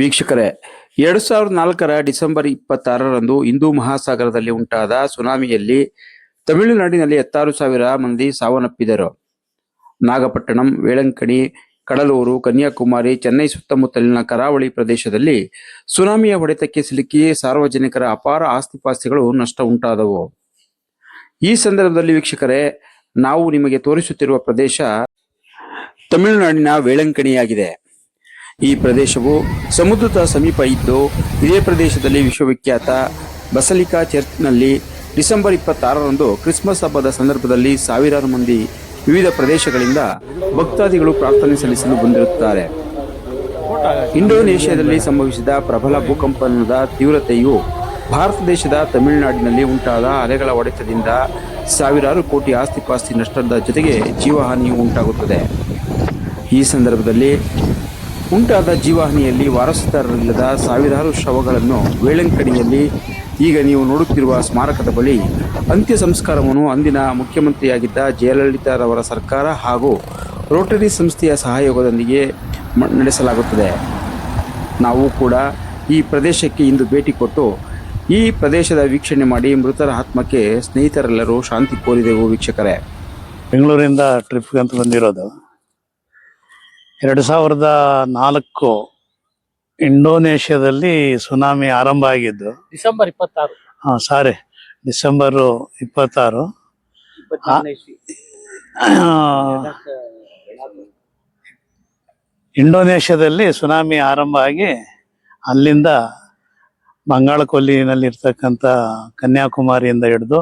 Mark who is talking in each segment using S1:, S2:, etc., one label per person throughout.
S1: ವೀಕ್ಷಕರೇ, 2004ರ ಡಿಸೆಂಬರ್ 26ರಂದು ಹಿಂದೂ ಮಹಾಸಾಗರದಲ್ಲಿ ಉಂಟಾದ ಸುನಾಮಿಯಲ್ಲಿ ತಮಿಳುನಾಡಿನಲ್ಲಿ 16,000 ಮಂದಿ ಸಾವನ್ನಪ್ಪಿದರು. ನಾಗಪಟ್ಟಣಂ, ವೇಳಂಕಣಿ, ಕಡಲೂರು, ಕನ್ಯಾಕುಮಾರಿ, ಚೆನ್ನೈ ಸುತ್ತಮುತ್ತಲಿನ ಕರಾವಳಿ ಪ್ರದೇಶದಲ್ಲಿ ಸುನಾಮಿಯ ಹೊಡೆತಕ್ಕೆ ಸಿಲುಕಿ ಸಾರ್ವಜನಿಕರ ಅಪಾರ ಆಸ್ತಿಪಾಸ್ತಿಗಳು ನಷ್ಟ ಉಂಟಾದವು. ಈ ಸಂದರ್ಭದಲ್ಲಿ ವೀಕ್ಷಕರೇ, ನಾವು ನಿಮಗೆ ತೋರಿಸುತ್ತಿರುವ ಪ್ರದೇಶ ತಮಿಳುನಾಡಿನ ವೇಳಂಕಣಿಯಾಗಿದೆ. ಈ ಪ್ರದೇಶವು ಸಮುದ್ರದ ಸಮೀಪ ಇದ್ದು, ಇದೇ ಪ್ರದೇಶದಲ್ಲಿ ವಿಶ್ವವಿಖ್ಯಾತ ಬಸಲಿಕಾ ಚರ್ಚ್ನಲ್ಲಿ ಡಿಸೆಂಬರ್ 26ರಂದು ಕ್ರಿಸ್ಮಸ್ ಹಬ್ಬದ ಸಂದರ್ಭದಲ್ಲಿ ಸಾವಿರಾರು ಮಂದಿ ವಿವಿಧ ಪ್ರದೇಶಗಳಿಂದ ಭಕ್ತಾದಿಗಳು ಪ್ರಾರ್ಥನೆ ಸಲ್ಲಿಸಲು ಬಂದಿರುತ್ತಾರೆ. ಇಂಡೋನೇಷ್ಯಾದಲ್ಲಿ ಸಂಭವಿಸಿದ ಪ್ರಬಲ ಭೂಕಂಪನದ ತೀವ್ರತೆಯು ಭಾರತ ದೇಶದ ತಮಿಳುನಾಡಿನಲ್ಲಿ ಉಂಟಾದ ಅಲೆಗಳ ಹೊಡೆತದಿಂದ ಸಾವಿರಾರು ಕೋಟಿ ಆಸ್ತಿಪಾಸ್ತಿ ನಷ್ಟದ ಜೊತೆಗೆ ಜೀವಹಾನಿಯೂ ಉಂಟಾಗುತ್ತದೆ. ಈ ಸಂದರ್ಭದಲ್ಲಿ ಉಂಟಾದ ಜೀವಹಾನಿಯಲ್ಲಿ ವಾರಸುದಾರರಿಲ್ಲದ ಸಾವಿರಾರು ಶವಗಳನ್ನು ವೇಳಂಕಣಿಯಲ್ಲಿ ಈಗ ನೀವು ನೋಡುತ್ತಿರುವ ಸ್ಮಾರಕದ ಬಳಿ ಅಂತ್ಯ ಸಂಸ್ಕಾರವನ್ನು ಅಂದಿನ ಮುಖ್ಯಮಂತ್ರಿಯಾಗಿದ್ದ ಜಯಲಲಿತಾರವರ ಸರ್ಕಾರ ಹಾಗೂ ರೋಟರಿ ಸಂಸ್ಥೆಯ ಸಹಯೋಗದೊಂದಿಗೆ ನಡೆಸಲಾಗುತ್ತದೆ. ನಾವು ಕೂಡ ಈ ಪ್ರದೇಶಕ್ಕೆ ಇಂದು ಭೇಟಿ ಕೊಟ್ಟು ಈ ಪ್ರದೇಶದ ವೀಕ್ಷಣೆ ಮಾಡಿ ಮೃತರ ಆತ್ಮಕ್ಕೆ ಸ್ನೇಹಿತರೆಲ್ಲರೂ ಶಾಂತಿ ಕೋರಿದೆವು. ವೀಕ್ಷಕರೇ,
S2: ಬೆಂಗಳೂರಿಂದ ಟ್ರಿಪ್ಗೆ ಅಂತ ಬಂದಿರೋದು. 2004 ಇಂಡೋನೇಷ್ಯಾದಲ್ಲಿ ಸುನಾಮಿ ಆರಂಭ ಆಗಿದ್ದು
S3: ಡಿಸೆಂಬರ್ 26.
S2: ಡಿಸೆಂಬರ್ 26. ಇಂಡೋನೇಷ್ಯಾದಲ್ಲಿ ಸುನಾಮಿ ಆರಂಭ ಆಗಿ ಅಲ್ಲಿಂದ ಬಂಗಾಳ ಕೊಲ್ಲಿನಲ್ಲಿರ್ತಕ್ಕಂಥ ಕನ್ಯಾಕುಮಾರಿಯಿಂದ ಹಿಡಿದು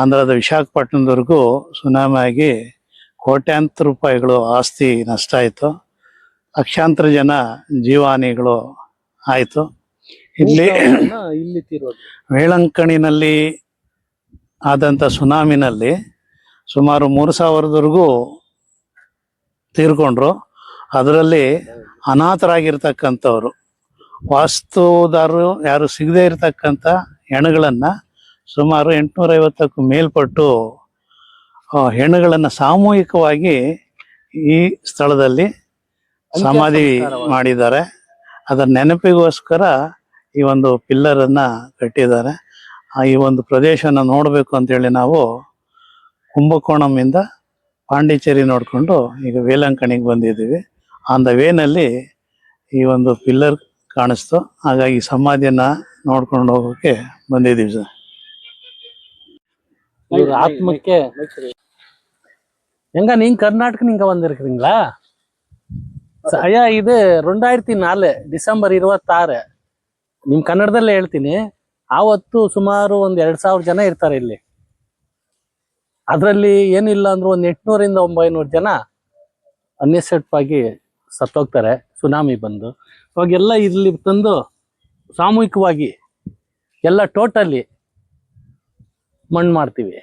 S2: ಆಂಧ್ರದ ವಿಶಾಖಪಟ್ಟಣದವರೆಗೂ ಸುನಾಮಿ ಆಗಿ ಕೋಟ್ಯಾಂತರ ರೂಪಾಯಿಗಳು ಆಸ್ತಿ ನಷ್ಟ ಆಯಿತು. ಲಕ್ಷಾಂತರ ಜನ ಜೀವಹಾನಿಗಳು ಆಯಿತು. ಇಲ್ಲಿ ವೇಳಂಕಣಿನಲ್ಲಿ ಆದಂಥ ಸುನಾಮಿನಲ್ಲಿ ಸುಮಾರು 3,000ವರೆಗೂ ತೀರ್ಕೊಂಡ್ರು. ಅದರಲ್ಲಿ ಅನಾಥರಾಗಿರ್ತಕ್ಕಂಥವ್ರು, ವಾಸ್ತುದಾರರು ಯಾರು ಸಿಗದೇ ಇರತಕ್ಕಂಥ ಹೆಣಗಳನ್ನು ಸುಮಾರು 850ಕ್ಕೂ ಮೇಲ್ಪಟ್ಟು ಹೆಣಗಳನ್ನು ಸಾಮೂಹಿಕವಾಗಿ ಈ ಸ್ಥಳದಲ್ಲಿ ಸಮಾಧಿ ಮಾಡಿದ್ದಾರೆ. ಅದರ ನೆನಪಿಗೋಸ್ಕರ ಈ ಒಂದು ಪಿಲ್ಲರನ್ನು ಕಟ್ಟಿದ್ದಾರೆ. ಈ ಒಂದು ಪ್ರದೇಶನ ನೋಡಬೇಕು ಅಂತೇಳಿ ನಾವು ಕುಂಭಕೋಣಂನಿಂದ ಪಾಂಡಿಚೇರಿ ನೋಡಿಕೊಂಡು ಈಗ ವೇಳಂಕಣಿಗೆ ಬಂದಿದ್ದೀವಿ. ಆನ್ ದ ವೇನಲ್ಲಿ ಈ ಒಂದು ಪಿಲ್ಲರ್ ಕಾಣಿಸ್ತು, ಹಾಗಾಗಿ ಸಮಾಧಿಯನ್ನು ನೋಡ್ಕೊಂಡು ಹೋಗೋಕ್ಕೆ ಬಂದಿದ್ದೀವಿ ಸರ್.
S3: ஆத்மக்கே எங்க நீங்க கர்நாடக நீங்க வந்திருக்கிறீங்களா ஐயா? ಇದು 2004 ಡಿಸೆಂಬರ್ 26. ನಿಮ್ ಕನ್ನಡದಲ್ಲೇ ಹೇಳ್ತೀನಿ. ಆವತ್ತು ಸುಮಾರು ಒಂದು 2,000 ಜನ ಇರ್ತಾರೆ ಇಲ್ಲಿ. ಅದರಲ್ಲಿ ಏನಿಲ್ಲ ಅಂದ್ರೂ ಒಂದು 800ರಿಂದ 900 ಜನ ಅನ್ಎಸೆಪ್ಟಾಗಿ ಸತ್ತೋಗ್ತಾರೆ ಸುನಾಮಿ ಬಂದು. ಅವಾಗೆಲ್ಲ ಇಲ್ಲಿ ತಂದು ಸಾಮೂಹಿಕವಾಗಿ ಎಲ್ಲ ಟೋಟಲಿ ಮಣ್ಣು ಮಾಡ್ತೀವಿ.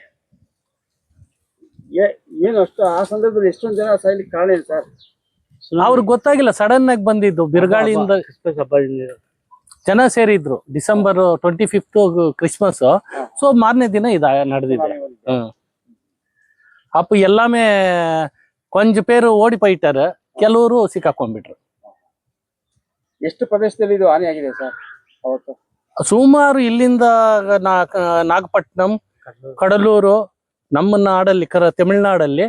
S4: ಏನು ಅಷ್ಟು ಆ ಸಂದರ್ಭದಲ್ಲಿ ಎಷ್ಟೊಂದು ಜನ ಸಾಯ್ಲಿಕ್ಕೆ ಕಾರಣ ಏನು ಸರ್?
S3: ಅವ್ರಿಗೆ ಗೊತ್ತಾಗಿಲ್ಲ, ಸಡನ್ ಆಗಿ ಬಂದಿದ್ದು ಬಿರುಗಾಳಿಯಿಂದ ಜನ ಸೇರಿದ್ರು. December 25 Christmas. ಸೊ ಮಾರನೇ ದಿನ ಇದು ನಡೆದಿದೆ. ಅಪ್ಪ ಎಲ್ಲಾಮೇ ಕೊಂಚ ಪೇರು ಓಡಿ ಪೋಯಿಟ್ಟಾರೆ, ಕೆಲವರು ಸಿಕ್ಕಾಕೊಂಡ್ಬಿಟ್ರು.
S4: ಎಷ್ಟು ಪ್ರದೇಶದಲ್ಲಿ ಇದು ಹಾನಿ ಆಗಿದೆ ಸರ್ ಅವತ್ತು?
S3: ಸುಮಾರು ಇಲ್ಲಿಂದ ನಾಗಪಟ್ಟಣಂ, ಕಡಲೂರು, ನಮ್ಮ ನಾಡಲ್ಲಿ ತಮಿಳುನಾಡಲ್ಲಿ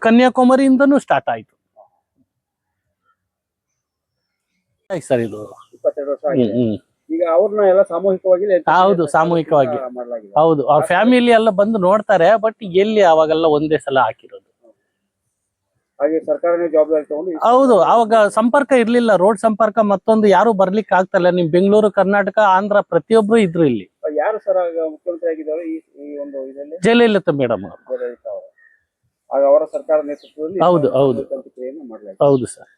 S3: ಕನ್ಯಾಕುಮಾರಿಯಿಂದನೂ ಸ್ಟಾರ್ಟ್ ಆಯ್ತು ಸರ್. ಇದು
S4: 22 ವರ್ಷ ಆಗಿದೆ. ಈಗ ಅವ್ರನ್ನ ಎಲ್ಲ ಸಾಮೂಹಿಕವಾಗಿ
S3: ಹೌದು, ಸಾಮೂಹಿಕವಾಗಿ ಹೌದು. ಅವ್ರ ಫ್ಯಾಮಿಲಿ ಎಲ್ಲ ಬಂದು ನೋಡ್ತಾರೆ, ಬಟ್ ಎಲ್ಲಿ ಅವಾಗೆಲ್ಲ ಒಂದೇ ಸಲ ಹಾಕಿರೋದು.
S4: ಹಾಗೆ ಸರ್ಕಾರನೇ ಜವಾಬ್ದಾರಿ ತಗೊಂಡು.
S3: ಹೌದು, ಅವಾಗ ಸಂಪರ್ಕ ಇರ್ಲಿಲ್ಲ, ರೋಡ್ ಸಂಪರ್ಕ ಮತ್ತೊಂದು ಯಾರು ಬರ್ಲಿಕ್ಕೆ ಆಗ್ತಲ್ಲ. ನಿಮ್ ಬೆಂಗಳೂರು, ಕರ್ನಾಟಕ, ಆಂಧ್ರ ಪ್ರತಿಯೊಬ್ರು ಇದ್ರು ಇಲ್ಲಿ.
S4: ಯಾರು ಸರ್ ಮುಖ್ಯಮಂತ್ರಿ ಆಗಿದ್ದಾರೆ ಈ ಒಂದು ಇದರಲ್ಲಿ?
S3: ಜಯಲಲಿತಾ ಮೇಡಮ್ ಅವರು.
S4: ಆಗ ಅವರ ಸರ್ಕಾರ ನೇತೃತ್ವದಲ್ಲಿ
S3: ಹೌದು ಹೌದು
S4: ಕ್ರಿಯೆಯನ್ನು ಮಾಡಲಾಗಿದೆ.
S3: ಹೌದು ಸರ್.